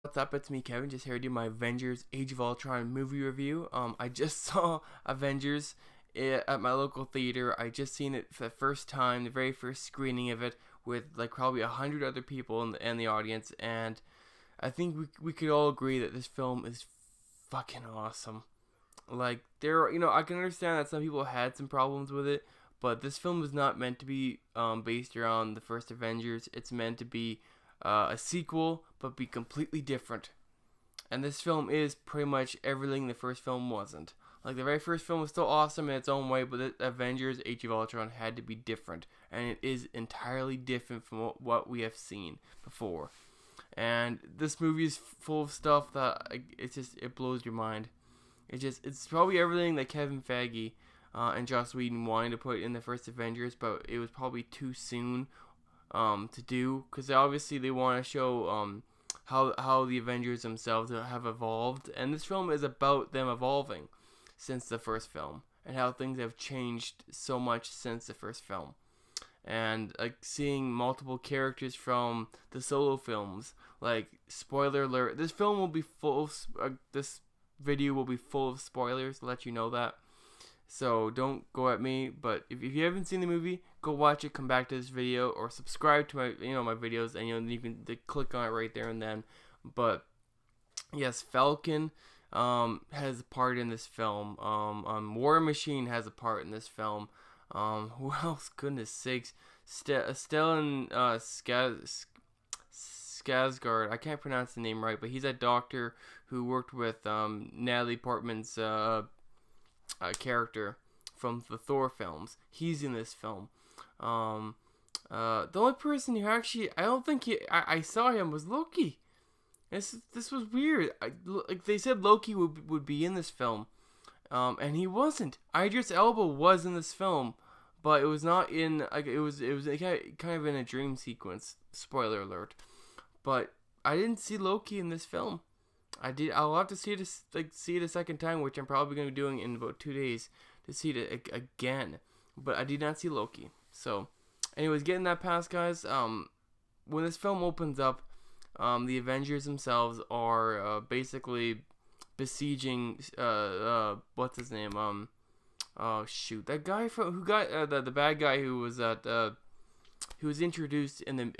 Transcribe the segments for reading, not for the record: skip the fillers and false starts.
What's up? It's me, Kevin. Just here to do my Avengers Age of Ultron movie review. I just saw Avengers at my local theater. I just seen it for the first time, the very first screening of it, with like probably 100 other people in the audience, and I think we could all agree that this film is fucking awesome. Like I can understand that some people had some problems with it, but this film was not meant to be based around the first Avengers. It's meant to be a sequel, but be completely different. And this film is pretty much everything the first film wasn't. Like the very first film was still awesome in its own way, but the Avengers: Age of Ultron had to be different, and it is entirely different from what we have seen before. And this movie is full of stuff that it blows your mind. It's probably everything that Kevin Feige and Joss Whedon wanted to put in the first Avengers, but it was probably too soon to do, because obviously they want to show how the Avengers themselves have evolved, and this film is about them evolving since the first film and how things have changed so much since the first film. And like seeing multiple characters from the solo films, like spoiler alert, this film will be full of this video will be full of spoilers, to let you know that. So don't go at me, but if you haven't seen the movie, go watch it, come back to this video, or subscribe to my videos, and you can click on it right there and then. But yes, Falcon has a part in this film. War Machine has a part in this film. Who else? Goodness sakes, Stellan Skarsgård. I can't pronounce the name right, but he's a doctor who worked with Natalie Portman's character from the Thor films. He's in this film. The only person who actually I don't think I saw him was Loki. This was weird. Like they said, Loki would be in this film, and he wasn't. Idris Elba was in this film, but it was not in like it was kind of in a dream sequence. Spoiler alert. But I didn't see Loki in this film. I'll have to see it a second time, which I'm probably going to be doing in about 2 days to see it again. But I did not see Loki. So, anyways, getting that past, guys. When this film opens up, the Avengers themselves are basically besieging what's his name? Oh shoot, that guy who got the bad guy who was introduced in the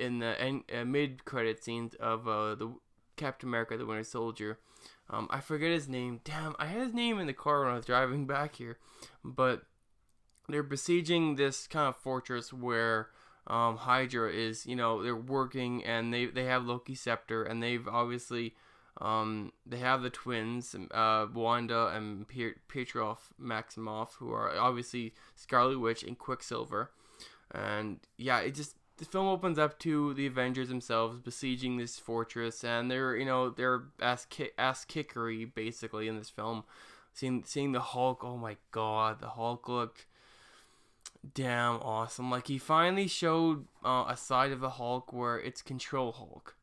mid credit scenes of the Captain America: The Winter Soldier. I forget his name. Damn, I had his name in the car when I was driving back here. But they're besieging this kind of fortress where Hydra is. They're working, and they have Loki's scepter, and they've obviously they have the twins, Wanda and Petrov Maximoff, who are obviously Scarlet Witch and Quicksilver. And yeah, the film opens up to the Avengers themselves besieging this fortress, and they're ass kickery basically in this film. Seeing the Hulk, oh my god, the Hulk looked damn awesome. Like he finally showed a side of the Hulk where it's Control Hulk.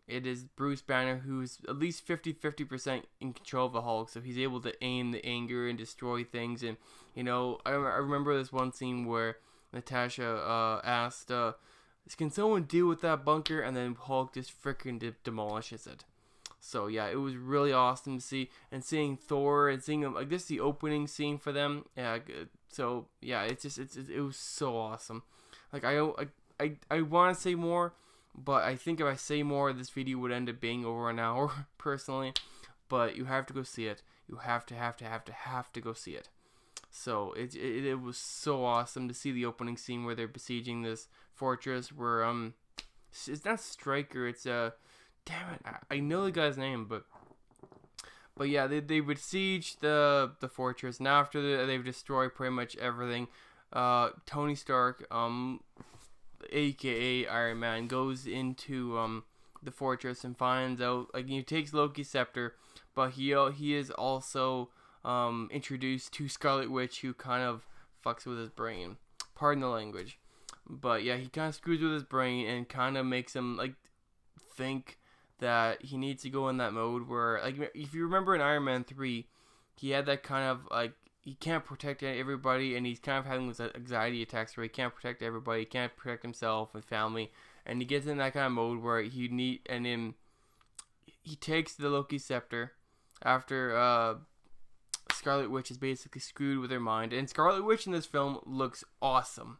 It is Bruce Banner who's at least 50% in control of the Hulk, so he's able to aim the anger and destroy things. And I remember this one scene where Natasha asked, "Can someone deal with that bunker?" And then Hulk just freaking demolishes it. So yeah, it was really awesome to see, and seeing Thor and seeing him. I guess the opening scene for them. Yeah. So yeah, it was so awesome. Like I want to say more, but I think if I say more, this video would end up being over an hour personally. But you have to go see it. You have to go see it. So it was so awesome to see the opening scene where they're besieging this fortress. Where it's not Stryker. It's damn it, I know the guy's name, but yeah, they besiege the fortress, and after they've destroyed pretty much everything, Tony Stark, aka Iron Man, goes into the fortress and finds out, like, he takes Loki's scepter, but he is also introduced to Scarlet Witch, who kind of fucks with his brain. Pardon the language. But yeah, he kind of screws with his brain and kind of makes him like think that he needs to go in that mode where, like, if you remember in Iron Man 3, he had that kind of like, he can't protect everybody, and he's kind of having those anxiety attacks where he can't protect everybody, he can't protect himself and family, and he gets in that kind of mode where he takes the Loki scepter after Scarlet Witch is basically screwed with her mind, and Scarlet Witch in this film looks awesome.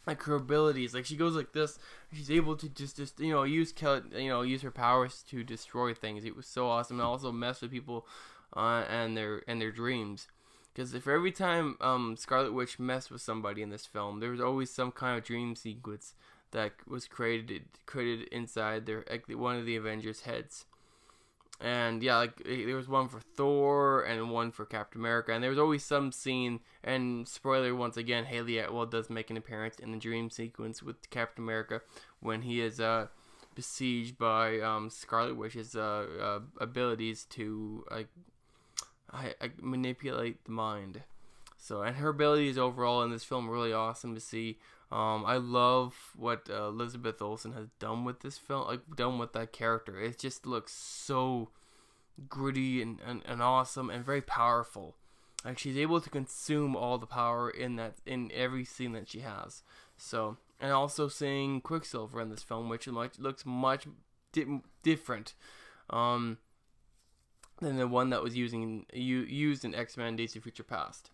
Like her abilities, like she goes like this, she's able to just use her powers to destroy things. It was so awesome, and also mess with people, and their dreams. Because if every time Scarlet Witch messed with somebody in this film, there was always some kind of dream sequence that was created inside one of the Avengers' heads. And yeah, like there was one for Thor and one for Captain America, and there was always some scene. And spoiler once again, Haley Atwell does make an appearance in the dream sequence with Captain America when he is besieged by Scarlet Witch's abilities to manipulate the mind. So, and her abilities overall in this film are really awesome to see. I love what Elizabeth Olsen has done with this film, done with that character. It just looks so gritty and awesome and very powerful. Like she's able to consume all the power in every scene that she has. So, and also seeing Quicksilver in this film, which looks much different than the one that was used in X-Men: Days of Future Past.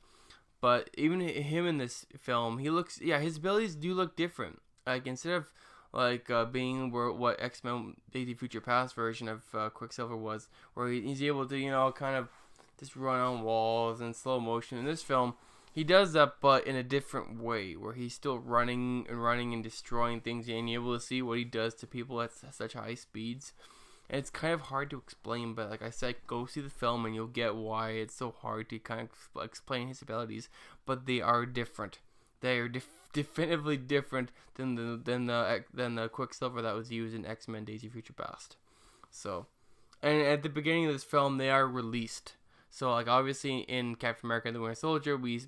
But even him in this film, his abilities do look different. Like instead of being what X-Men Days of Future Past version of Quicksilver was, where he's able to kind of just run on walls in slow motion. In this film, he does that, but in a different way, where he's still running and destroying things, and you're able to see what he does to people at such high speeds. And it's kind of hard to explain, but like I said, go see the film and you'll get why it's so hard to kind of explain his abilities. But they are different. They are definitively different than the Quicksilver that was used in X-Men: Days of Future Past. So, and at the beginning of this film, they are released. So, like obviously in Captain America and the Winter Soldier, we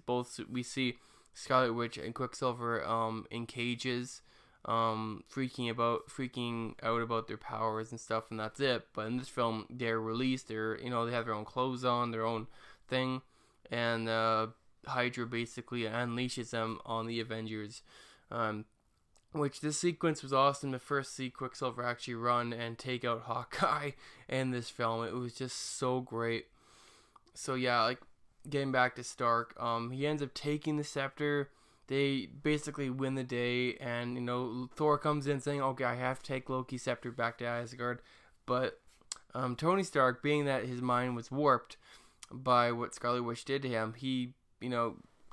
see Scarlet Witch and Quicksilver in cages. Freaking out about their powers and stuff, and that's it. But in this film, they're released. They have their own clothes on, their own thing, and Hydra basically unleashes them on the Avengers. Which this sequence was awesome to first see Quicksilver actually run and take out Hawkeye in this film. It was just so great. So yeah, like getting back to Stark, he ends up taking the scepter. They basically win the day, and Thor comes in saying, "Okay, I have to take Loki's scepter back to Asgard," but Tony Stark, being that his mind was warped by what Scarlet Witch did to him, he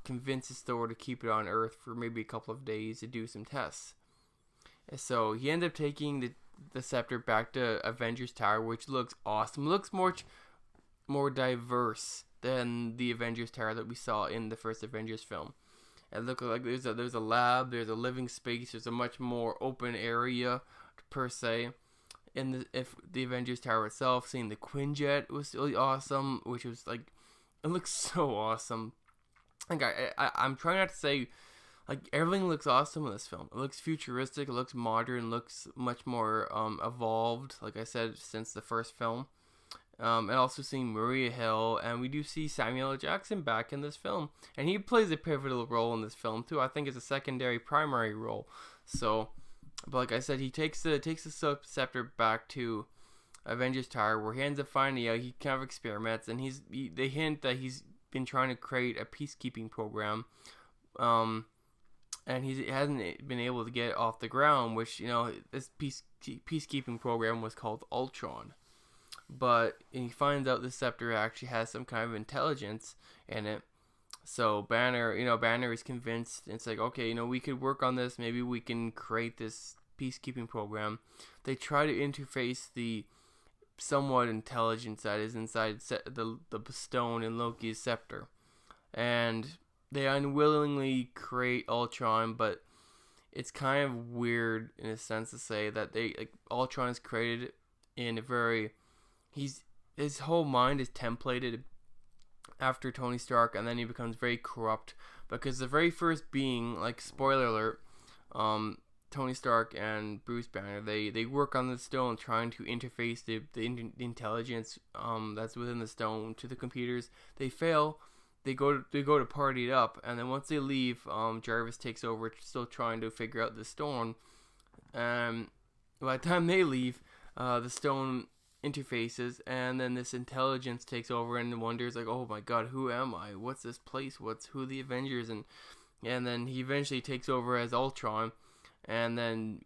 convinces Thor to keep it on Earth for maybe a couple of days to do some tests. And so he ended up taking the scepter back to Avengers Tower, which looks awesome. It looks more diverse than the Avengers Tower that we saw in the first Avengers film. It looks like there's a lab, there's a living space, there's a much more open area per se. In the Avengers Tower itself, seeing the Quinjet was really awesome, which was like, it looks so awesome. Like I'm trying not to say like everything looks awesome in this film. It looks futuristic, it looks modern, looks much more evolved, like I said, since the first film. And also seeing Maria Hill, and we do see Samuel L. Jackson back in this film, and he plays a pivotal role in this film too. I think it's a secondary, primary role. So, but like I said, he takes the scepter back to Avengers Tower, where he ends up finding out he kind of experiments, and they hint that he's been trying to create a peacekeeping program, and he hasn't been able to get it off the ground. Which this peacekeeping program was called Ultron. But he finds out the scepter actually has some kind of intelligence in it. So Banner is convinced. It's like, okay, we could work on this. Maybe we can create this peacekeeping program. They try to interface the somewhat intelligence that is inside the stone in Loki's scepter, and they unwillingly create Ultron. But it's kind of weird in a sense to say that Ultron is created in a very his whole mind is templated after Tony Stark, and then he becomes very corrupt, because the very first being, like, spoiler alert, Tony Stark and Bruce Banner, they work on the stone trying to interface the intelligence that's within the stone to the computers. They fail. They go to party it up, and then once they leave, Jarvis takes over, still trying to figure out the stone. By the time they leave, the stone interfaces, and then this intelligence takes over and wonders like, oh my god, who am I? What's this place? Who are the Avengers? And then he eventually takes over as Ultron, and then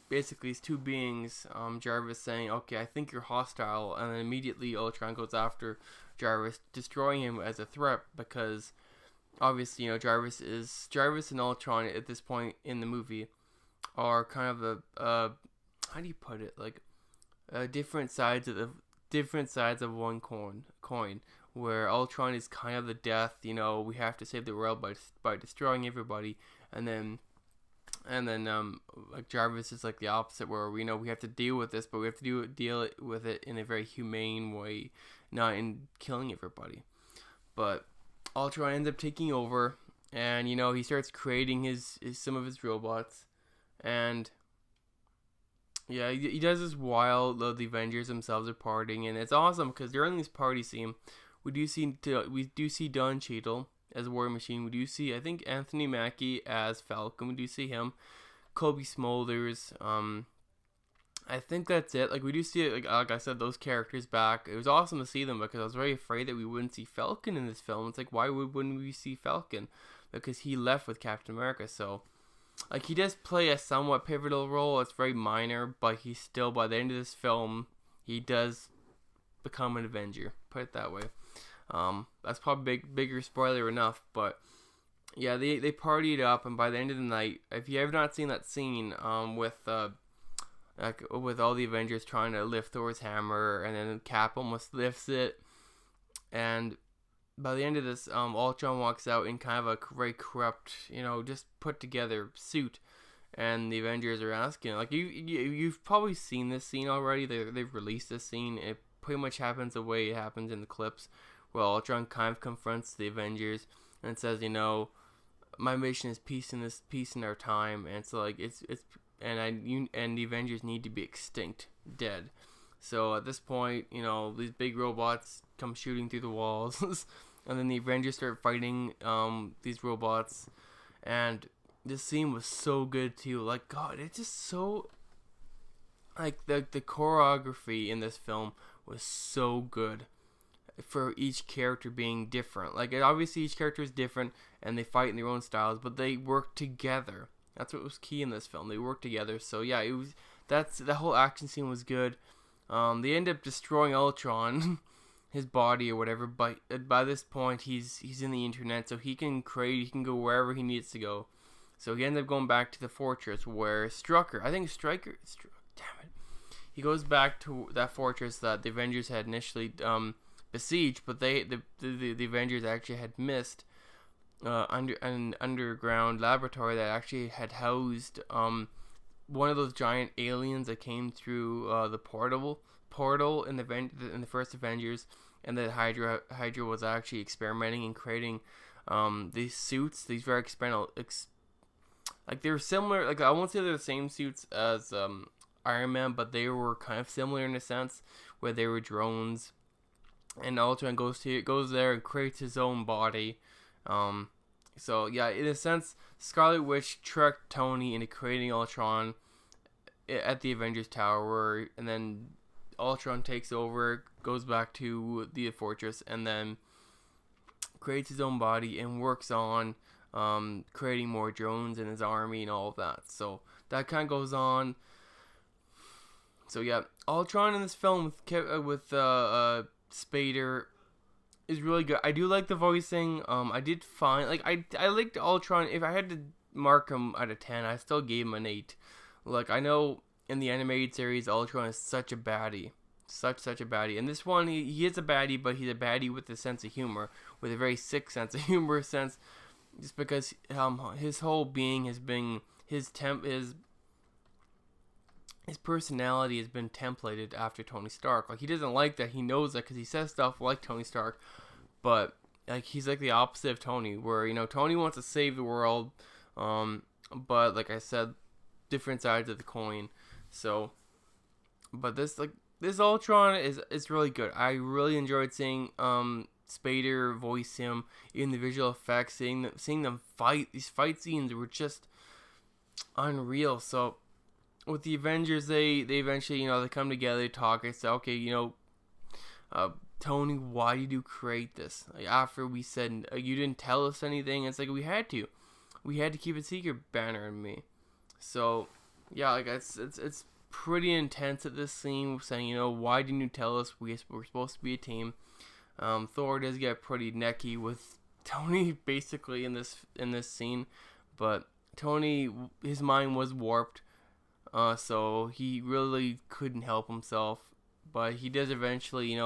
basically these two beings, Jarvis saying, okay, I think you're hostile, and then immediately Ultron goes after Jarvis, destroying him as a threat because obviously Jarvis and Ultron at this point in the movie are kind of how do you put it, like different sides of one coin, where Ultron is kind of the death, we have to save the world by destroying everybody, and then like Jarvis is like the opposite, where we have to deal with this, but we have to deal with it in a very humane way, not in killing everybody. But Ultron ends up taking over, and he starts creating some of his robots, and yeah, he does this while the Avengers themselves are partying, and it's awesome because during this party scene, we do see Don Cheadle as War Machine. We do see, I think, Anthony Mackie as Falcon. We do see him, Kobe Smulders. I think that's it. Like we do see, like I said, those characters back. It was awesome to see them because I was very afraid that we wouldn't see Falcon in this film. It's like, why wouldn't we see Falcon? Because he left with Captain America. So, like, he does play a somewhat pivotal role. It's very minor, but he's still, by the end of this film, he does become an Avenger. Put it that way. That's probably bigger spoiler enough, but yeah, they partied up, and by the end of the night, if you have not seen that scene, with all the Avengers trying to lift Thor's hammer, and then Cap almost lifts it, and by the end of this, Ultron walks out in kind of a very corrupt, just put together suit, and the Avengers are asking, like, you've probably seen this scene already. They've released this scene. It pretty much happens the way it happens in the clips, where Ultron kind of confronts the Avengers and says, my mission is peace in our time, and so like and the Avengers need to be extinct, dead. So at this point, these big robots come shooting through the walls, and then the Avengers start fighting these robots, and this scene was so good too. Like, God, it's just so, like, the choreography in this film was so good for each character being different. Like, obviously each character is different and they fight in their own styles, but they work together. That's what was key in this film. They work together. So yeah, the whole action scene was good. They end up destroying Ultron, his body or whatever, but by this point he's in the internet, so he can go wherever he needs to go. So he ends up going back to the fortress where Stryker, damn it, he goes back to that fortress that the Avengers had initially besieged, but the Avengers actually had missed under an underground laboratory that actually had housed one of those giant aliens that came through the portal in the first Avengers, and that Hydra was actually experimenting and creating these suits, these very experimental, like they were similar. Like, I won't say they're the same suits as Iron Man, but they were kind of similar in a sense, where they were drones. And Ultron goes there and creates his own body. So yeah, in a sense, Scarlet Witch tricked Tony into creating Ultron at the Avengers Tower, and then Ultron takes over, goes back to the fortress, and then creates his own body and works on creating more drones in his army and all of that. So that kind of goes on. So yeah, Ultron in this film with Spader is really good. I do like the voicing. I did find, like, I liked Ultron. If I had to mark him out of 10, I still gave him an 8. Like, I know in the animated series, Ultron is such a baddie. Such a baddie. In this one, he is a baddie, but he's a baddie with a sense of humor. With a very sick sense of humor just because his whole being has been, his personality has been templated after Tony Stark. Like, he doesn't like that. He knows that because he says stuff like Tony Stark. But, like, he's like the opposite of Tony, where, Tony wants to save the world. But, like I said, different sides of the coin. So, but this Ultron is really good. I really enjoyed seeing Spader voice him in the visual effects, seeing them fight. These fight scenes were just unreal. So, with the Avengers, they eventually, they come together, they talk, and say, okay, Tony, why did you create this? Like, after we said you didn't tell us anything, it's like we had to keep it secret, Banner and me. So yeah, like it's pretty intense at this scene, saying, why didn't you tell us we're supposed to be a team? Thor does get pretty necky with Tony basically in this scene, but Tony, his mind was warped, so he really couldn't help himself. But he does eventually,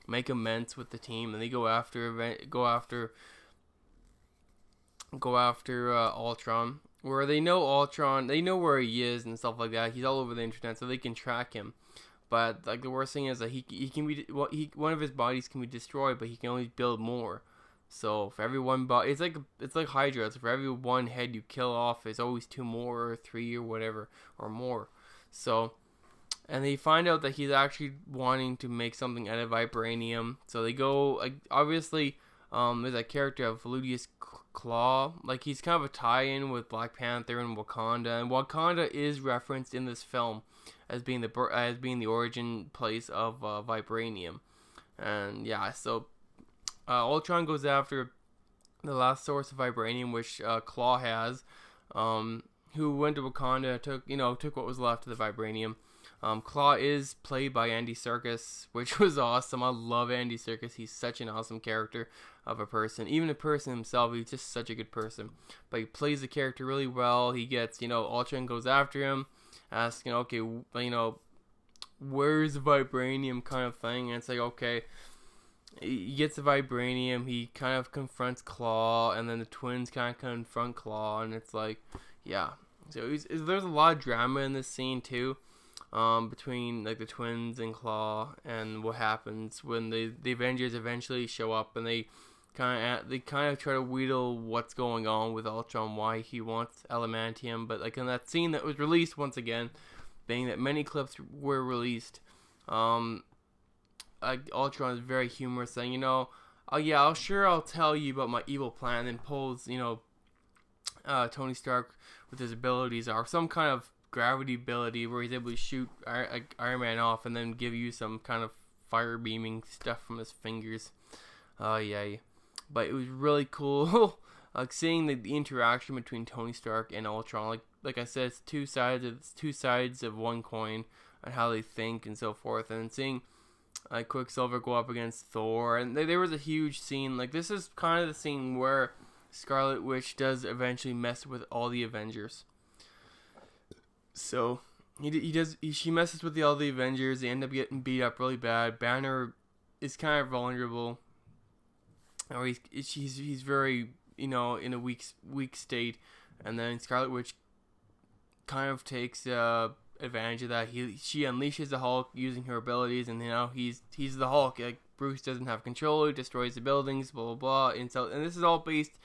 make amends with the team, and they go after Ultron, where they know Ultron, they know where he is and stuff like that. He's all over the internet, so they can track him. But like the worst thing is that he can be, one of his bodies can be destroyed, but he can only build more. So for every one body, it's like Hydra. So for every one head you kill off, there's always two more or three or whatever or more. So, and they find out that he's actually wanting to make something out of vibranium. So they go, like, obviously, there's a character of Ludius Claw. Like, he's kind of a tie-in with Black Panther and Wakanda. And Wakanda is referenced in this film as being the origin place of vibranium. And yeah, so Ultron goes after the last source of vibranium, which Claw has, who went to Wakanda, took what was left of the vibranium. Claw is played by Andy Serkis, which was awesome. I love Andy Serkis. He's such an awesome character of a person. Even a person himself, he's just such a good person. But he plays the character really well. He gets, Ultron goes after him, asking, okay, where's the vibranium kind of thing. And it's like, okay, he gets the vibranium. He kind of confronts Claw, and then the twins kind of confront Claw, and it's like, yeah. So there's a lot of drama in this scene too. Between like the twins and Claw, and what happens when the Avengers eventually show up, and they kind of try to wheedle what's going on with Ultron, why he wants adamantium. But like in that scene that was released once again, being that many clips were released, Ultron is very humorous, saying, oh yeah, I'll tell you about my evil plan, and pulls Tony Stark with his abilities or some kind of gravity ability where he's able to shoot Iron Man off and then give you some kind of fire beaming stuff from his fingers. Yeah. But it was really cool, like seeing the interaction between Tony Stark and Ultron. Like I said, it's two sides of one coin, and how they think and so forth. And seeing Quicksilver go up against Thor, and there was a huge scene. Like, this is kind of the scene where Scarlet Witch does eventually mess with all the Avengers. So she messes with all the Avengers. They end up getting beat up really bad. Banner is kind of vulnerable, or he's very in a weak state, and then Scarlet Witch kind of takes advantage of that. She unleashes the Hulk using her abilities, and he's the Hulk. Like, Bruce doesn't have control. He destroys the buildings, blah blah blah. And this is all based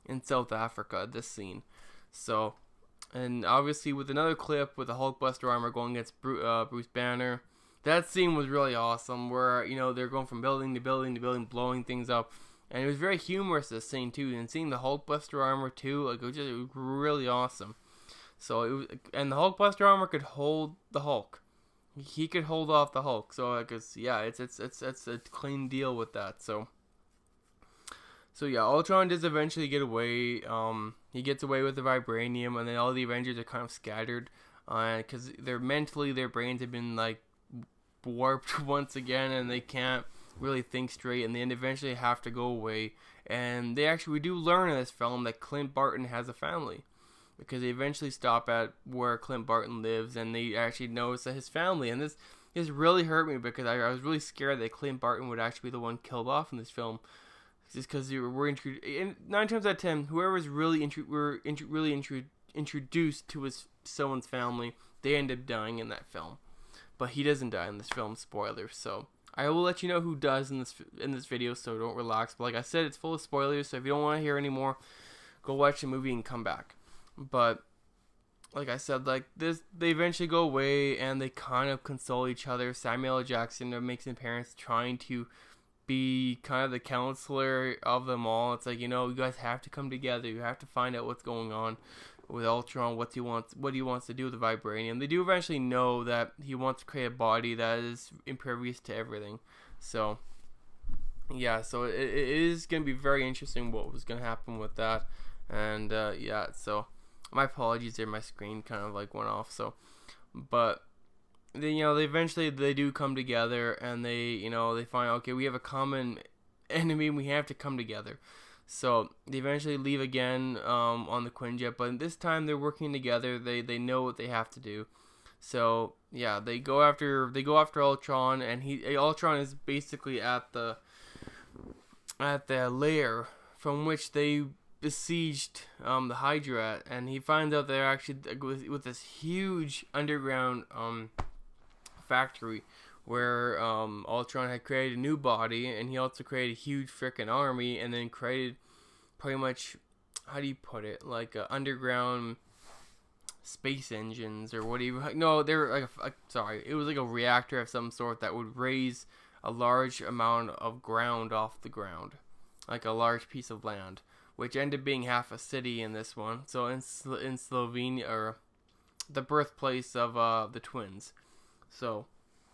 in South Africa. This scene, so. And obviously with another clip with the Hulkbuster armor going against Bruce Banner. That scene was really awesome, where, they're going from building to building to building, blowing things up. And it was very humorous, this scene too. And seeing the Hulkbuster armor too, like, it was really awesome. So and the Hulkbuster armor could hold the Hulk. He could hold off the Hulk. So it's a clean deal with that. So yeah, Ultron does eventually get away. He gets away with the vibranium, and then all the Avengers are kind of scattered, because their brains have been like warped once again, and they can't really think straight, and they eventually have to go away. And we do learn in this film that Clint Barton has a family, because they eventually stop at where Clint Barton lives, and they actually notice that his family. And this really hurt me, because I was really scared that Clint Barton would actually be the one killed off in this film. Just because we're introduced, and 9 times out of 10, whoever's really introduced to someone's family, they end up dying in that film. But he doesn't die in this film. Spoilers. So I will let you know who does in this video. So don't relax. But like I said, it's full of spoilers. So if you don't want to hear anymore, go watch the movie and come back. But like I said, like this, they eventually go away, and they kind of console each other. Samuel L. Jackson makes his parents trying to be kind of the counselor of them all. It's like, you guys have to come together. You have to find out what's going on. with Ultron, what he wants to do with the vibranium. They do eventually know that he wants to create a body that is impervious to everything. So yeah, so it is going to be very interesting what was going to happen with that. And yeah, so my apologies there, my screen kind of like went off. So but they they eventually they do come together, and they find, okay, we have a common enemy and we have to come together. So they eventually leave again on the Quinjet, but this time they're working together. They know what they have to do. So yeah, they go after Ultron, and Ultron is basically at the lair from which they besieged the Hydra at, and he finds out they're actually with this huge underground factory where Ultron had created a new body, and he also created a huge freaking army, and then created pretty much, how do you put it, like underground space engines, or what do you, no, they were like sorry, it was like a reactor of some sort that would raise a large amount of ground off the ground, like a large piece of land, which ended up being half a city in this one. So in Slovenia, or the birthplace of the twins. So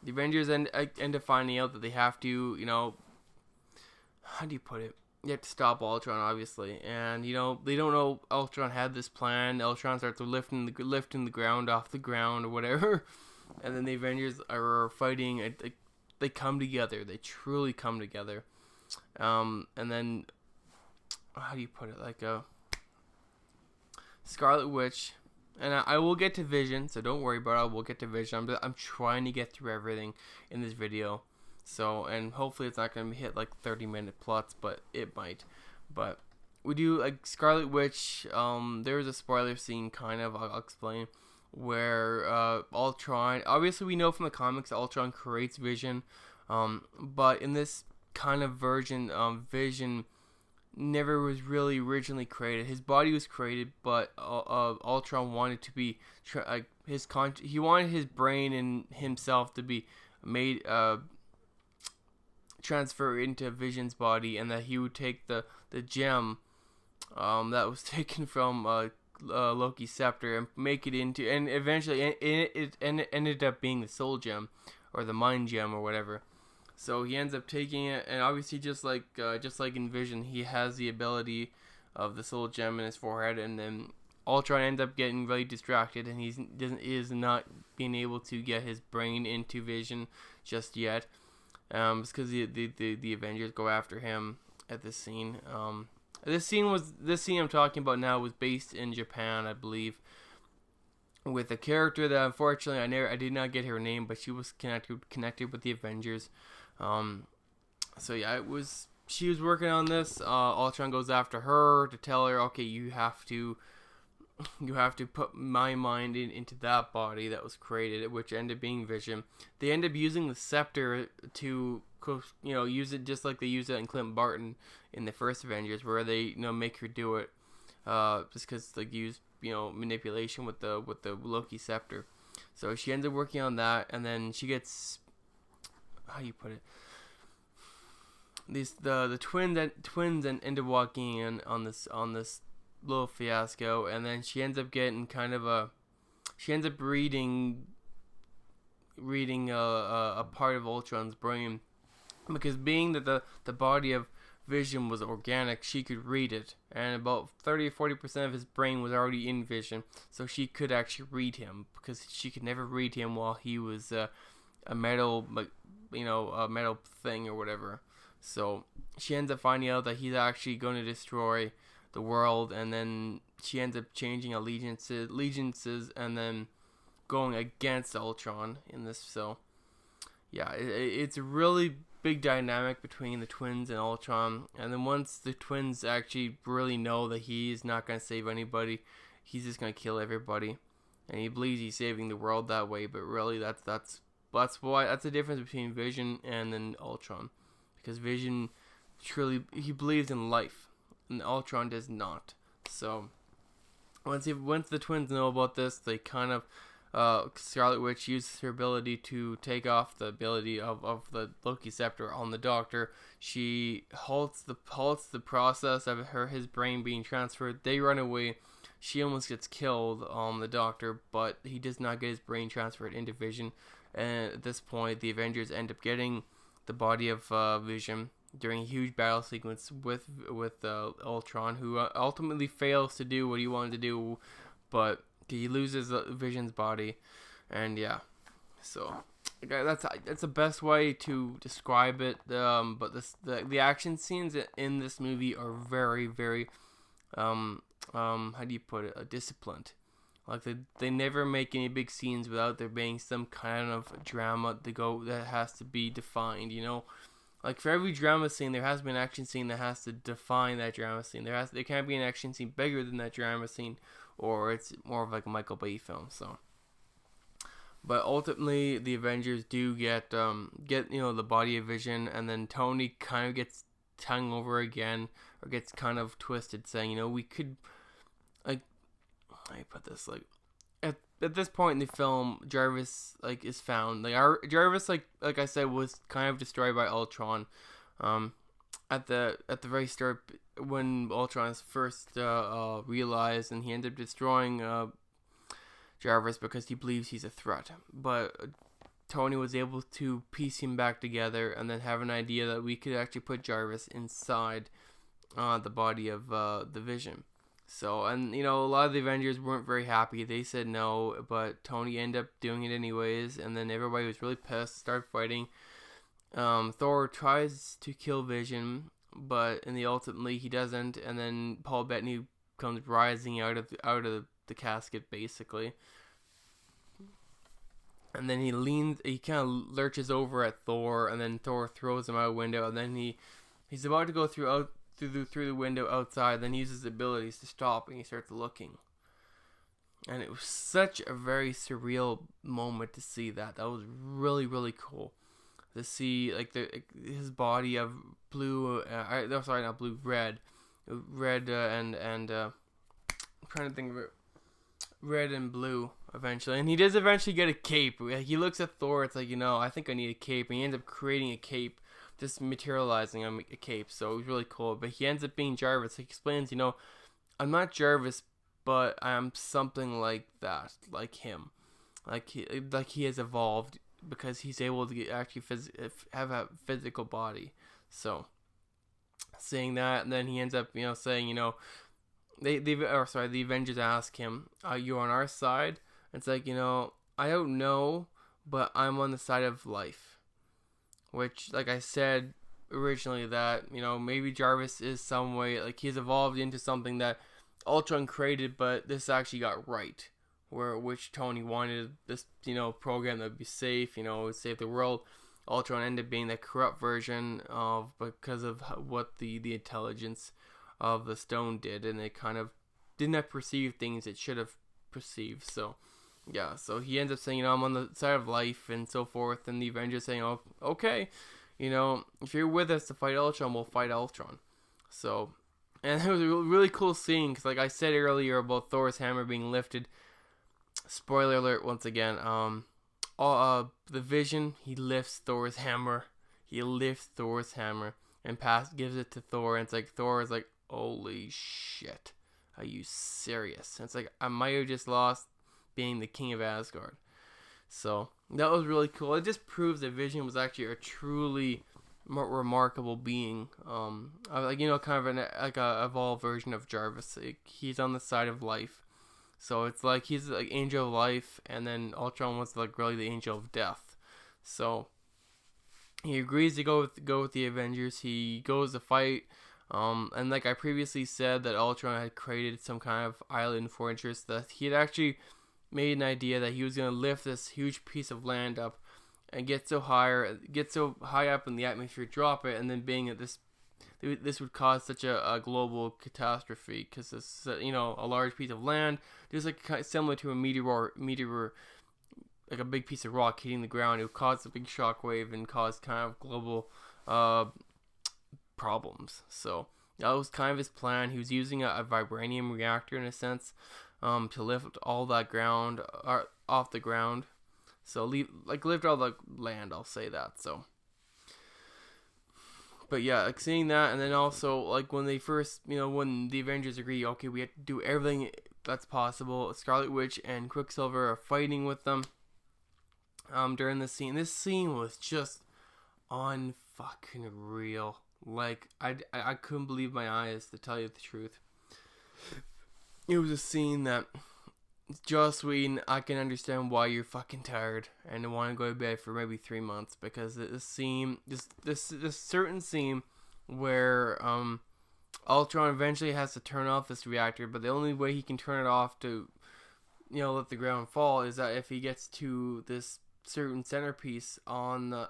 the Avengers end up finding out that they have to, how do you put it? You have to stop Ultron, obviously, and they don't know Ultron had this plan. Ultron starts lifting the ground off the ground or whatever, and then the Avengers are fighting. They come together. They truly come together, and then how do you put it? Like a Scarlet Witch. And I will get to Vision, so don't worry about it. I will get to Vision. I'm trying to get through everything in this video. So, and hopefully it's not going to hit like 30-minute plots, but it might. But we do, like, Scarlet Witch, there's a spoiler scene, kind of, I'll explain, where Ultron, obviously we know from the comics Ultron creates Vision, but in this kind of version, Vision never was really originally created. His body was created, but Ultron wanted to be he wanted his brain and himself to be made transfer into Vision's body, and that he would take the gem that was taken from Loki's scepter and make it into, and eventually it ended up being the soul gem or the mind gem or whatever. So he ends up taking it, and obviously just like in Vision, he has the ability of the soul gem in his forehead, and then Ultron ends up getting really distracted, and he is not being able to get his brain into Vision just yet. It's because the Avengers go after him at this scene. This scene I'm talking about now was based in Japan, I believe, with a character that unfortunately I did not get her name, but she was connected with the Avengers. So yeah, she was working on this. Ultron goes after her to tell her, okay, you have to put my mind into that body that was created, which ended up being Vision. They end up using the scepter to, use it just like they used it in Clint Barton in the first Avengers, where they, make her do it, just because they use, manipulation with the Loki scepter. So she ends up working on that, and then she gets, how do you put it? The twins end up walking in on this little fiasco, and then she ends up getting reading a part of Ultron's brain, because being that the body of Vision was organic, she could read it, and about 30 or 40% of his brain was already in Vision, so she could actually read him, because she could never read him while he was a metal, a metal thing or whatever. So she ends up finding out that he's actually going to destroy the world, and then she ends up changing allegiances and then going against Ultron in this. So yeah, it's a really big dynamic between the twins and Ultron, and then once the twins actually really know that he's not going to save anybody, he's just going to kill everybody, and he believes he's saving the world that way, but really that's the difference between Vision and then Ultron, because Vision truly, he believes in life, and Ultron does not. So once the twins know about this, they kind of Scarlet Witch uses her ability to take off the ability of the Loki scepter on the Doctor. She halts the process of his brain being transferred. They run away. she almost gets killed, the Doctor, but he does not get his brain transferred into Vision. And at this point, the Avengers end up getting the body of Vision during a huge battle sequence with Ultron, who ultimately fails to do what he wanted to do, but he loses Vision's body, and yeah, so that's the best way to describe it. But the action scenes in this movie are very, very how do you put it? Disciplined. Like they never make any big scenes without there being some kind of drama that has to be defined. You know, like for every drama scene, there has to be an action scene that has to define that drama scene. There can't be an action scene bigger than that drama scene, or it's more of like a Michael Bay film. So, but ultimately, the Avengers do get the body of Vision, and then Tony kind of gets tongue over again, or gets kind of twisted, saying, we could, like, how do you put this, like, at this point in the film, Jarvis is found. Jarvis, like I said, was kind of destroyed by Ultron. At the very start, when Ultron is first realized, and he ended up destroying Jarvis because he believes he's a threat. But Tony was able to piece him back together, and then have an idea that we could actually put Jarvis inside the body of the Vision. So, and a lot of the Avengers weren't very happy. They said no, but Tony ended up doing it anyways, and then everybody was really pissed, started fighting. Thor tries to kill Vision, but ultimately he doesn't, and then Paul Bettany comes rising out of the casket, basically. And then he kind of lurches over at Thor, and then Thor throws him out a window, and then he's about to go through the window outside, then he uses his abilities to stop, and he starts looking. And it was such a very surreal moment to see that. That was really, really cool to see, his body of blue. Not blue, red, and I'm trying to think of it. Red and blue eventually, and he does eventually get a cape. He looks at Thor. It's like, I think I need a cape, and he ends up creating a cape. Just materializing on a cape, so it was really cool. But he ends up being Jarvis. He explains, I'm not Jarvis, but I'm something like that, like him, like he has evolved because he's able to actually have a physical body. So, saying that, and then he ends up, saying, the Avengers ask him, "Are you on our side?" It's like, I don't know, but I'm on the side of life. Which, like I said originally, that, maybe Jarvis is some way, he's evolved into something that Ultron created, but this actually got right. Which Tony wanted this, program that would be safe, save the world. Ultron ended up being the corrupt version because of what the intelligence of the stone did, and it kind of did not perceive things it should have perceived. So, yeah, so he ends up saying, I'm on the side of life and so forth, and the Avengers saying, oh, okay, if you're with us to fight Ultron, we'll fight Ultron. So, and it was a really cool scene, because like I said earlier about Thor's hammer being lifted, spoiler alert once again, the Vision, he lifts Thor's hammer, and gives it to Thor, and it's like, Thor is like, holy shit, are you serious? And it's like, I might have just lost being the king of Asgard. So that was really cool. It just proves that Vision was actually a truly remarkable being. Kind of a evolved version of Jarvis. He's on the side of life. So it's like he's like angel of life, and then Ultron was like really the angel of death. So he agrees to go with the Avengers. He goes to fight. And like I previously said, that Ultron had created some kind of island fortress, that he had actually made an idea that he was going to lift this huge piece of land up and get so high up in the atmosphere, drop it, and then being that this would cause such a global catastrophe, because it's a large piece of land, just similar to a meteor, like a big piece of rock hitting the ground. It would cause a big shockwave and cause kind of global problems. So that was kind of his plan. He was using a vibranium reactor in a sense, to lift all that ground off the ground. So lift all the land, I'll say that. So, but yeah, seeing that, and then also when they first, when the Avengers agree, okay, we have to do everything that's possible. Scarlet Witch and Quicksilver are fighting with them during this scene. This scene was just unfucking real. Like, I couldn't believe my eyes, to tell you the truth. It was a scene that, Joss Whedon, I can understand why you're fucking tired and want to go to bed for maybe 3 months, because this scene, this certain scene where Ultron eventually has to turn off this reactor, but the only way he can turn it off to, let the ground fall is that if he gets to this certain centerpiece on the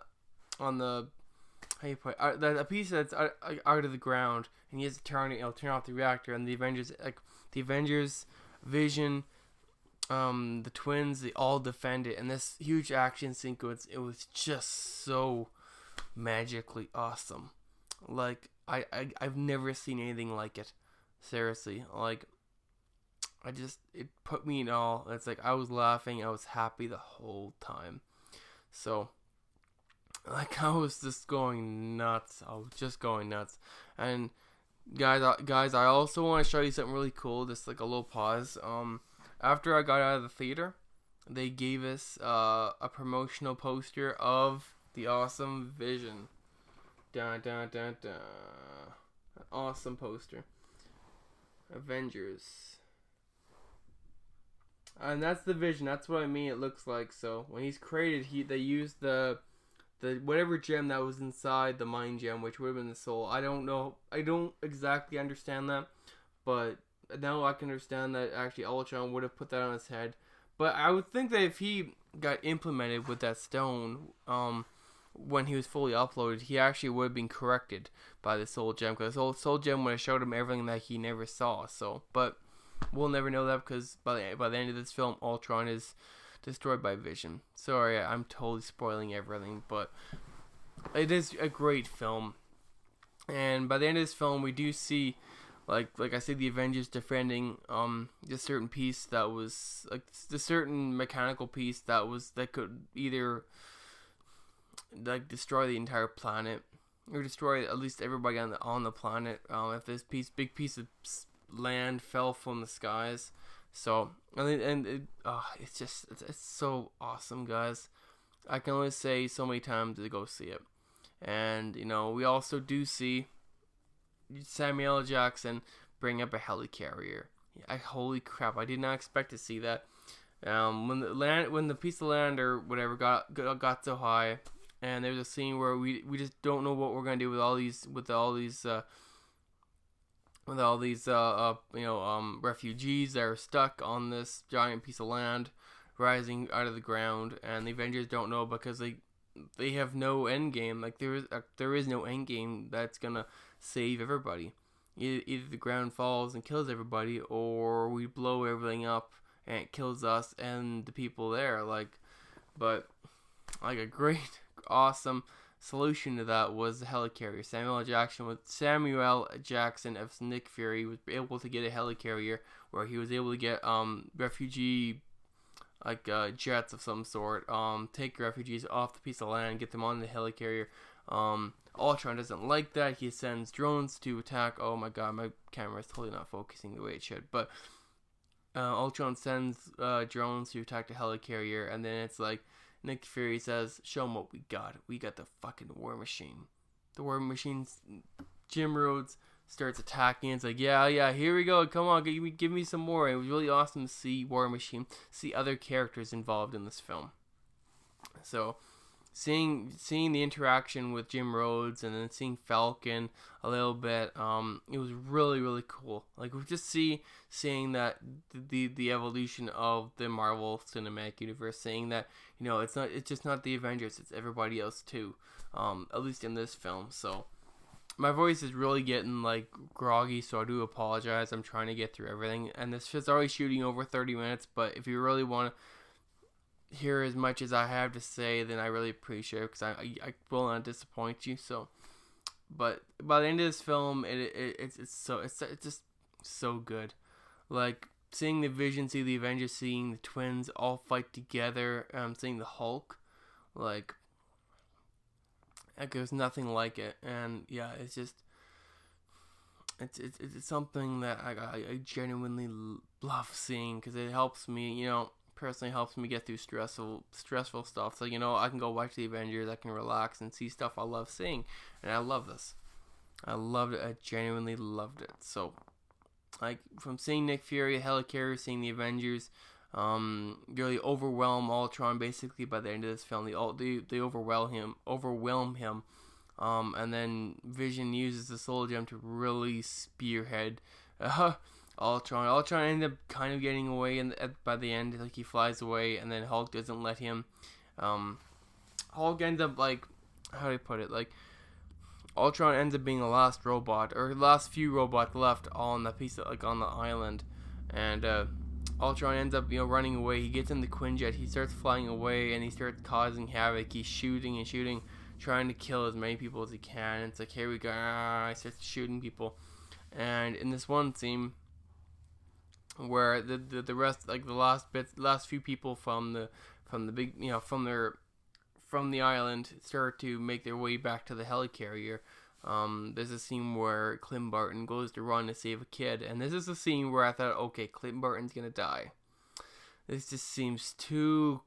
how you put it, a piece that's out of the ground, and he has to turn off the reactor, and the Avengers, Vision, the twins, they all defend it, and this huge action sequence, it was just so magically awesome. Like, I've never seen anything like it. Seriously, like, it put me in awe. It's like I was laughing, I was happy the whole time. So, like, I was just going nuts. And guys, I also want to show you something really cool. Just like a little pause. After I got out of the theater, they gave us a promotional poster of the awesome Vision. Dun dun dun dun. An awesome poster. Avengers. And that's the Vision. That's what I mean. It looks like. So when he's created, they used the whatever gem that was inside the mind gem, which would have been the soul. I don't know. I don't exactly understand that, but now I can understand that actually Ultron would have put that on his head. But I would think that if he got implemented with that stone, when he was fully uploaded, he actually would have been corrected by the soul gem, because the soul gem would have showed him everything that he never saw. So, but we'll never know that, because by the end of this film, Ultron is destroyed by Vision. Sorry, I'm totally spoiling everything, but it is a great film. And by the end of this film, we do see, like I said, the Avengers defending this certain piece that was like the certain mechanical piece that could either like destroy the entire planet or destroy at least everybody on the planet if this big piece of land fell from the skies. So it's so awesome, guys. I can only say so many times to go see it. And we also do see Samuel L. Jackson bring up a helicarrier. Holy crap! I did not expect to see that. When the piece of land or whatever got so high, and there's a scene where we just don't know what we're gonna do with all these refugees that are stuck on this giant piece of land rising out of the ground, and the Avengers don't know because they have no end game. Like there is no end game that's gonna save everybody. Either the ground falls and kills everybody, or we blow everything up and it kills us and the people there. But a great, awesome solution to that was the helicarrier. Samuel Jackson as Nick Fury was able to get a helicarrier where he was able to get refugee jets of some sort, take refugees off the piece of land, get them on the helicarrier. Ultron doesn't like that. He sends drones to attack. Oh my god, my camera is totally not focusing the way it should. But Ultron sends drones to attack the helicarrier, and then it's like Nick Fury says, "Show him what we got. We got the fucking War Machine." The War Machine's Jim Rhodes starts attacking. It's like, yeah, here we go. Come on, give me some more. It was really awesome to see War Machine, see other characters involved in this film. So, seeing the interaction with Jim Rhodes and then seeing Falcon a little bit, it was really, really cool. Like, we just seeing that the evolution of the Marvel Cinematic Universe, seeing that it's just not the Avengers, it's everybody else too. At least in this film. So my voice is really getting groggy, so I do apologize. I'm trying to get through everything, and this is already shooting over 30 minutes. But if you really want to hear as much as I have to say, then I really appreciate it, because I will not disappoint you. So, but by the end of this film, it's just so good. Like, seeing the Vision, see the Avengers, seeing the twins all fight together, seeing the Hulk, there's nothing like it. And yeah, it's it's something that I genuinely love seeing, because it helps me, personally helps me get through stressful stuff. So I can go watch the Avengers, I can relax and see stuff I love seeing, and I love this. I loved it. I genuinely loved it. So, like, from seeing Nick Fury, Helicarrier, seeing the Avengers, really overwhelm Ultron basically by the end of this film. They overwhelm him. And then Vision uses the Soul Gem to really spearhead Ultron. Ultron ended up kind of getting away by the end. Like, he flies away, and then Hulk doesn't let him. Hulk ends up, like, how do I put it? Like, Ultron ends up being the last robot, or the last few robots left on the piece of, like, on the island, and Ultron ends up running away. He gets in the Quinjet, he starts flying away, and he starts causing havoc. He's shooting and shooting, trying to kill as many people as he can. And it's like, here we go. He starts shooting people, and in this one scene where the rest, like the last few people from the big, from the island start to make their way back to the helicarrier. There's a scene where Clint Barton goes to run to save a kid, and this is a scene where I thought, okay, Clint Barton's gonna die. This just seems too,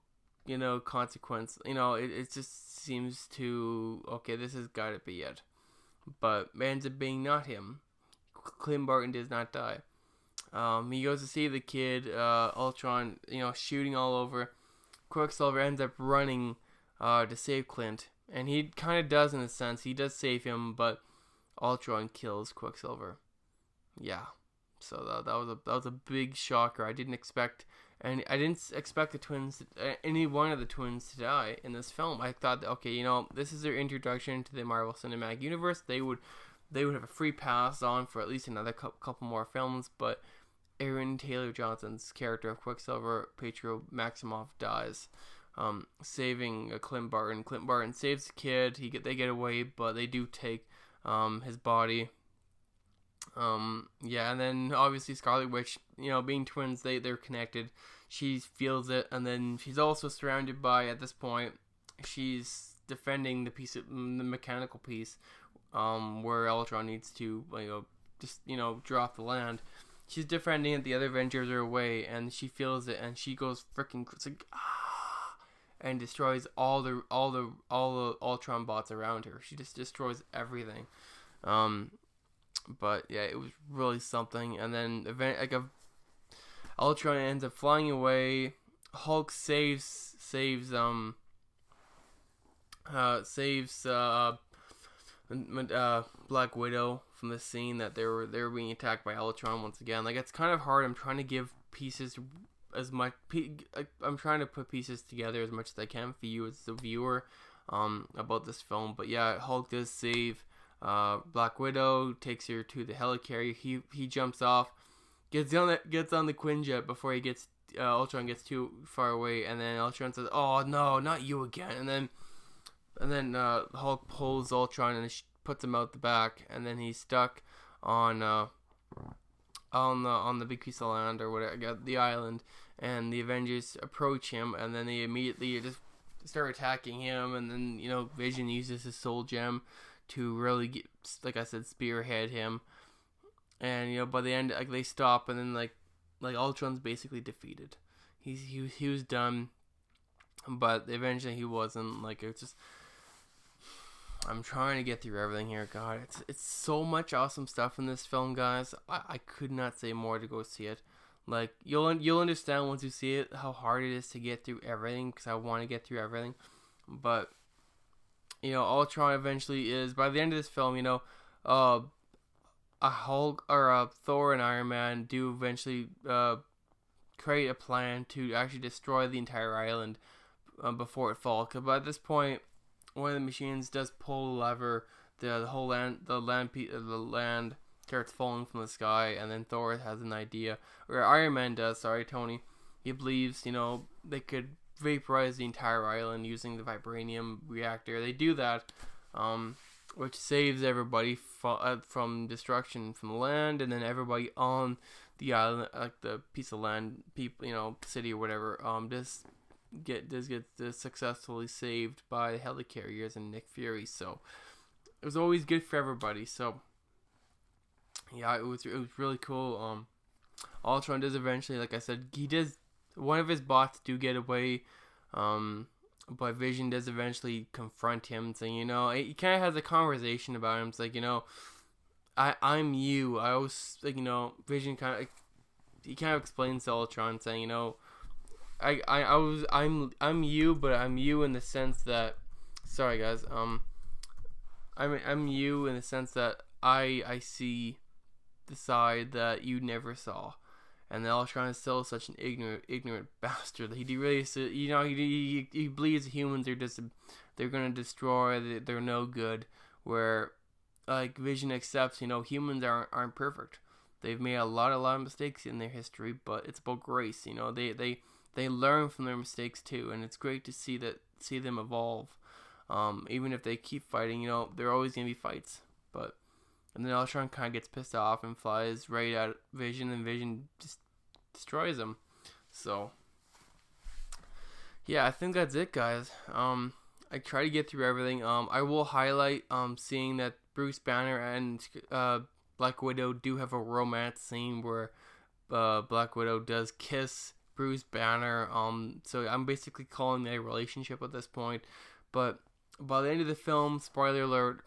consequence. It just seems too, okay, this has got to be it. But it ends up being not him. Clint Barton does not die. He goes to save the kid. Ultron, shooting all over. Quicksilver ends up running to save Clint, and he kind of does in a sense. He does save him, but Ultron kills Quicksilver. Yeah, so that was a big shocker. I didn't expect the twins, any one of the twins, to die in this film. I thought that, okay, this is their introduction to the Marvel Cinematic Universe. They would have a free pass on for at least another couple more films, but Aaron Taylor Johnson's character of Quicksilver, Pietro Maximoff, dies. Saving Clint Barton. Clint Barton saves the kid. They get away, but they do take his body. And then obviously Scarlet Witch, being twins, they're connected. She feels it, and then she's also surrounded by, at this point, she's defending the mechanical piece, where Ultron needs to, drop the land. She's defending it. The other Avengers are away, and she feels it, and she goes freaking, it's like, and destroys all the Ultron bots around her. She just destroys everything. But yeah, it was really something. And then Ultron ends up flying away. Hulk saves Black Widow from the scene that they were being attacked by Ultron once again. Like, it's kind of hard. I'm trying to give pieces as much. I'm trying to put pieces together as much as I can for you as the viewer about this film. But yeah, Hulk does save Black Widow, takes her to the helicarrier. He jumps off, gets on the Quinjet before Ultron gets too far away, and then Ultron says, "Oh no, not you again!" And then Hulk pulls Ultron and puts him out the back, and then he's stuck on the big piece of land, or whatever, the island, and the Avengers approach him, and then they immediately just start attacking him, and then Vision uses his Soul Gem to really like I said, spearhead him, and by the end, like, they stop, and then like Ultron's basically defeated. He was done, but eventually he wasn't. Like, it's just, I'm trying to get through everything here. God, it's so much awesome stuff in this film, guys. I could not say more to go see it. Like, you'll understand once you see it how hard it is to get through everything, because I want to get through everything. But Ultron eventually is, by the end of this film, a Hulk or a Thor and Iron Man do eventually create a plan to actually destroy the entire island before it falls. But at this point, one of the machines does pull the lever, the land starts falling from the sky, and then Thor has an idea, or Iron Man does. Sorry, Tony. He believes they could vaporize the entire island using the vibranium reactor. They do that, which saves everybody from destruction from the land, and then everybody on the island, like the piece of land, people, city or whatever, does get successfully saved by the helicarriers and Nick Fury. So it was always good for everybody. So Yeah, it was really cool. Ultron does eventually, like I said, he does. One of his bots do get away, um, but Vision does eventually confront him, saying, he kind of has a conversation about him. It's like, I'm you. I always like, Vision kind of he kind of explains to Ultron, saying, I'm you, but I'm you in the sense that, sorry guys, I'm you in the sense that I see the side that you never saw. And then Ultron is still such an ignorant bastard that he really, he believes humans are just, they're gonna destroy, they're no good. Where, like, Vision accepts, humans aren't perfect. They've made a lot of mistakes in their history, but it's about grace. They learn from their mistakes too, and it's great to see them evolve. Even if they keep fighting, there are always gonna be fights, but. And then Ultron kind of gets pissed off and flies right at Vision, and Vision just destroys him. So, yeah, I think that's it, guys. I try to get through everything. I will highlight seeing that Bruce Banner and Black Widow do have a romance scene where Black Widow does kiss Bruce Banner. So I'm basically calling that a relationship at this point. But by the end of the film, spoiler alert,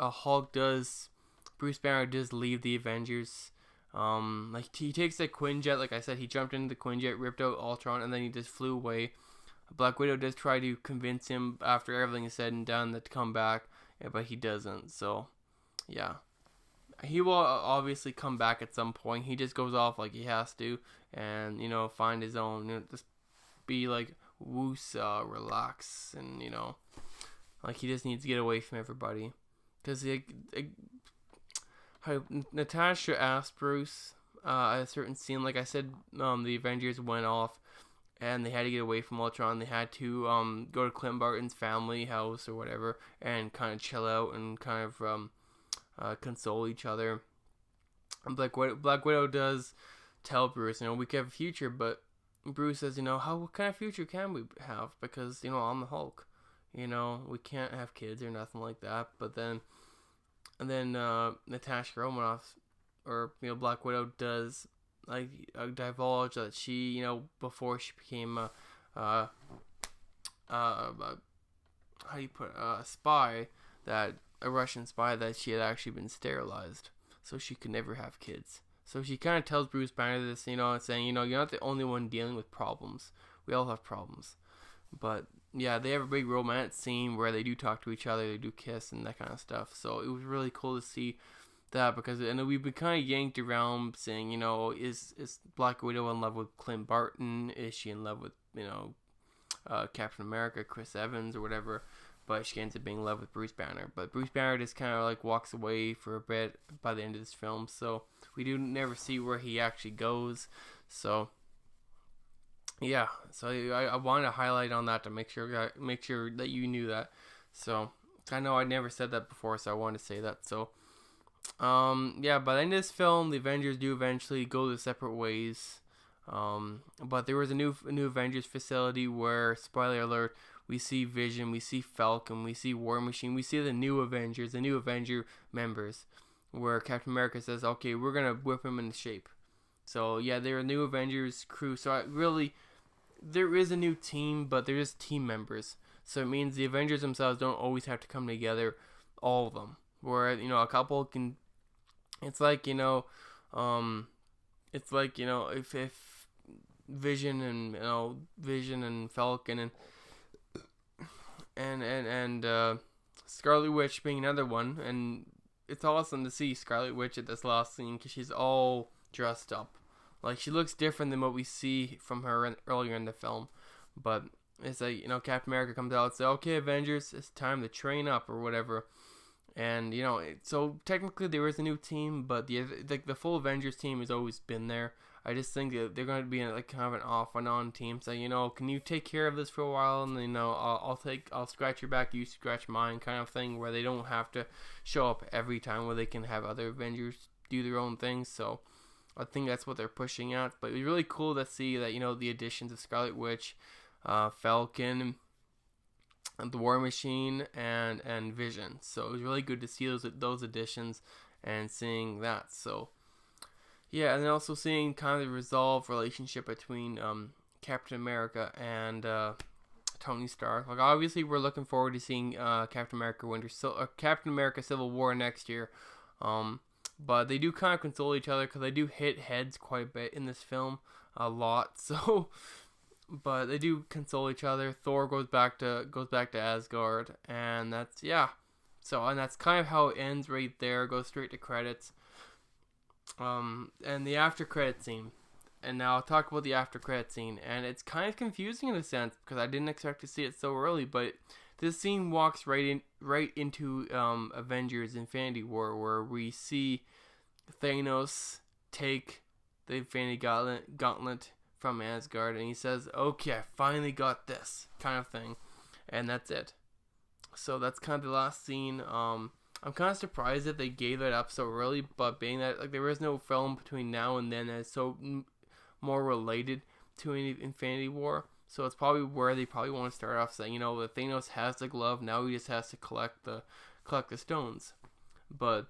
Bruce Banner does leave the Avengers. Like, he takes the Quinjet, like I said, he jumped into the Quinjet, ripped out Ultron, and then he just flew away. Black Widow does try to convince him after everything is said and done to come back, but he doesn't. So, yeah. He will obviously come back at some point. He just goes off like he has to, and, find his own, just be like, woosah, relax, and, like, he just needs to get away from everybody. Because Natasha asked Bruce at a certain scene, like I said, the Avengers went off and they had to get away from Ultron. They had to go to Clint Barton's family house or whatever and kind of chill out and kind of console each other. And Black Widow does tell Bruce, we could have a future, but Bruce says, what kind of future can we have? Because, I'm the Hulk. We can't have kids or nothing like that. But then, Natasha Romanoff, or Black Widow, does like divulge that she, before she became how do you put a spy, that a Russian spy, that she had actually been sterilized, so she could never have kids. So she kind of tells Bruce Banner this, saying, you're not the only one dealing with problems. We all have problems. But yeah, they have a big romance scene where they do talk to each other, they do kiss and that kind of stuff. So it was really cool to see that, because I know we've been kind of yanked around saying, is Black Widow in love with Clint Barton? Is she in love with, Captain America, Chris Evans, or whatever? But she ends up being in love with Bruce Banner. But Bruce Banner just kind of like walks away for a bit by the end of this film, so we do never see where he actually goes. So yeah, so I wanted to highlight on that to make sure that you knew that. So I know I never said that before, so I wanted to say that. So yeah, by the end of this film, the Avengers do eventually go their separate ways. But there was a new Avengers facility where, spoiler alert, we see Vision, we see Falcon, we see War Machine, we see the new Avengers, the new Avenger members, where Captain America says, okay, we're gonna whip him into shape. So yeah, they're a new Avengers crew. So there is a new team, but they're just team members. So it means the Avengers themselves don't always have to come together, all of them. Where, a couple can, it's like, if Vision and Falcon and Scarlet Witch being another one, and it's awesome to see Scarlet Witch at this last scene because she's all dressed up. Like, she looks different than what we see from her earlier in the film. But it's like, Captain America comes out and says, okay, Avengers, it's time to train up or whatever. And, so technically there is a new team, but the full Avengers team has always been there. I just think that they're going to be like kind of an off and on team. So, can you take care of this for a while? And, I'll scratch your back, you scratch mine, kind of thing, where they don't have to show up every time, where they can have other Avengers do their own things. So I think that's what they're pushing at. But it was really cool to see that, the additions of Scarlet Witch, Falcon, and the War Machine, and Vision. So it was really good to see those additions and seeing that. So Yeah, and then also seeing kind of the resolved relationship between Captain America and Tony Stark. Like obviously, we're looking forward to seeing Captain America Civil War next year. Um, but they do kind of console each other because they do hit heads quite a bit in this film, a lot. So, but they do console each other. Thor goes back to Asgard, and that's yeah. So and that's kind of how it ends right there. Goes straight to credits. And the after credit scene. And now I'll talk about the after credit scene, and it's kind of confusing in a sense because I didn't expect to see it so early. But this scene walks right into Avengers: Infinity War, where we see Thanos take the Infinity Gauntlet from Asgard, and he says, "Okay, I finally got this," kind of thing, and that's it. So that's kind of the last scene. I'm kind of surprised that they gave it up so early, but being that like there is no film between now and then that's so more related to Infinity War, so it's probably where they probably want to start off saying, you know, that Thanos has the glove, now he just has to collect the stones. But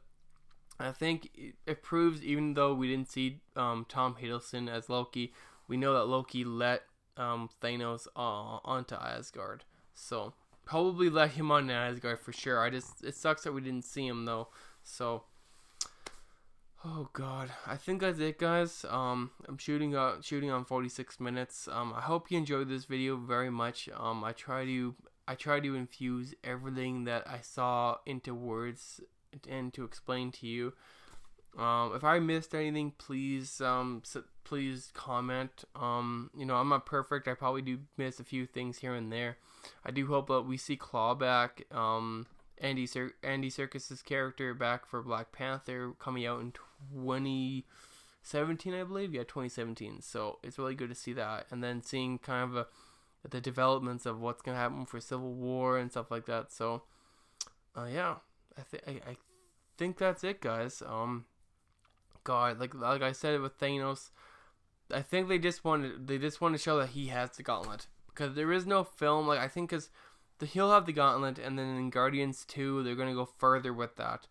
I think it proves, even though we didn't see Tom Hiddleston as Loki, we know that Loki let Thanos onto Asgard, so probably let him on Asgard for sure. It sucks that we didn't see him though. So, oh god, I think that's it, guys. I'm shooting on 46 minutes. I hope you enjoyed this video very much. I try to infuse everything that I saw into words and to explain to you. If I missed anything, please comment. You know, I'm not perfect. I probably do miss a few things here and there. I do hope that we see Claw back. Andy Serkis's character back for Black Panther, coming out in 2017, I believe. Yeah, 2017. So it's really good to see that, and then seeing kind of the developments of what's gonna happen for Civil War and stuff like that. So, yeah, I think that's it, guys. God, like I said with Thanos, I think they just want to show that he has the gauntlet, because there is no film. Like I think because he'll have the gauntlet, and then in Guardians 2 they're gonna go further with that,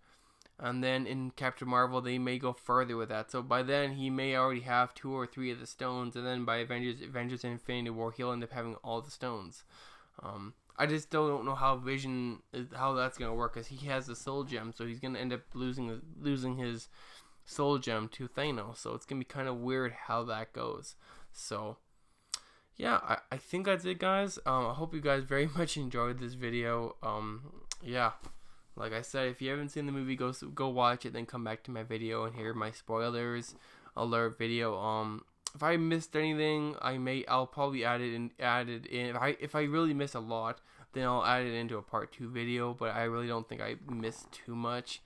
and then in Captain Marvel they may go further with that. So by then he may already have 2 or 3 of the stones, and then by Avengers and Infinity War he'll end up having all the stones. I just still don't know how that's gonna work, because he has the soul gem, so he's gonna end up losing his soul gem to Thanos, so it's gonna be kind of weird how that goes. So yeah, I think that's it, guys. I hope you guys very much enjoyed this video. Yeah, like I said, if you haven't seen the movie, go watch it, then come back to my video and hear my spoilers alert video. If I missed anything, I'll probably add it in. If I really miss a lot, then I'll add it into a part 2 video, but I really don't think I missed too much.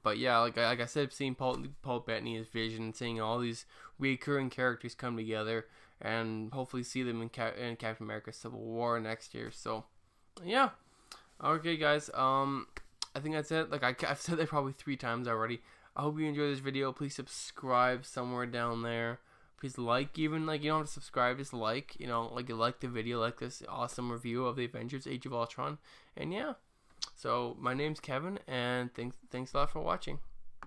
But yeah, like I said, seeing Paul Bettany's vision, seeing all these recurring characters come together, and hopefully see them in Captain America Civil War next year. So yeah, okay, guys. I think that's it. Like I've said that probably 3 times already. I hope you enjoyed this video. Please subscribe somewhere down there. Please like, even like you don't have to subscribe, just like, you know, like you like the video, like this awesome review of the Avengers: Age of Ultron, and yeah. So my name's Kevin, and thanks a lot for watching.